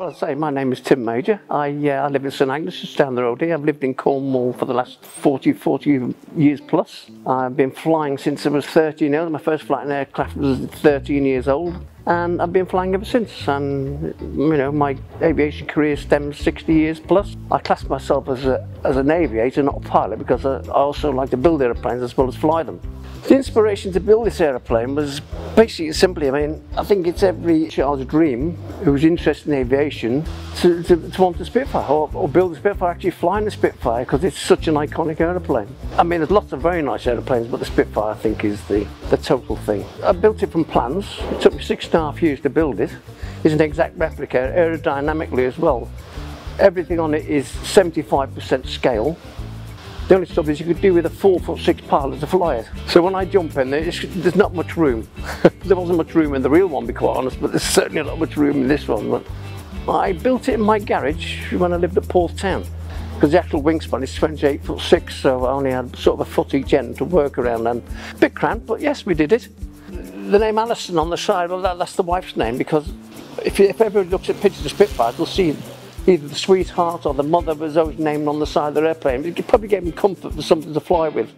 Well, I say my name is Tim Major. I live in St Agnes, just down the road here. I've lived in Cornwall for the last 40 years plus. I've been flying since I was 13 years old. My first flight in aircraft was 13 years old, and I've been flying ever since. And you know, my aviation career stems 60 years plus. I class myself as an aviator, not a pilot, because I also like to build aeroplanes as well as fly them. The inspiration to build this aeroplane was basically simply, I think it's every child's dream who's interested in aviation to want a Spitfire or build a Spitfire, actually flying a Spitfire, because it's such an iconic aeroplane. There's lots of very nice aeroplanes, but the Spitfire I think is the total thing. I built it from plans. It took me 6.5 years to build it. It's an exact replica, aerodynamically as well. Everything on it is 75% scale. The only stuff is you could do with a 4'6" pilot to fly it. So when I jump in there's not much room. There wasn't much room in the real one, to be quite honest, but there's certainly not much room in this one. But I built it in my garage when I lived at Portstown, because the actual wingspan is 28'6", so I only had sort of a foot each end to work around, and a bit cramped, but yes, we did it. The name Alison on the side, well, that's the wife's name, because if everybody looks at pictures of Spitfires, they'll see either the sweetheart or the mother was always named on the side of the airplane. It probably gave them comfort for something to fly with.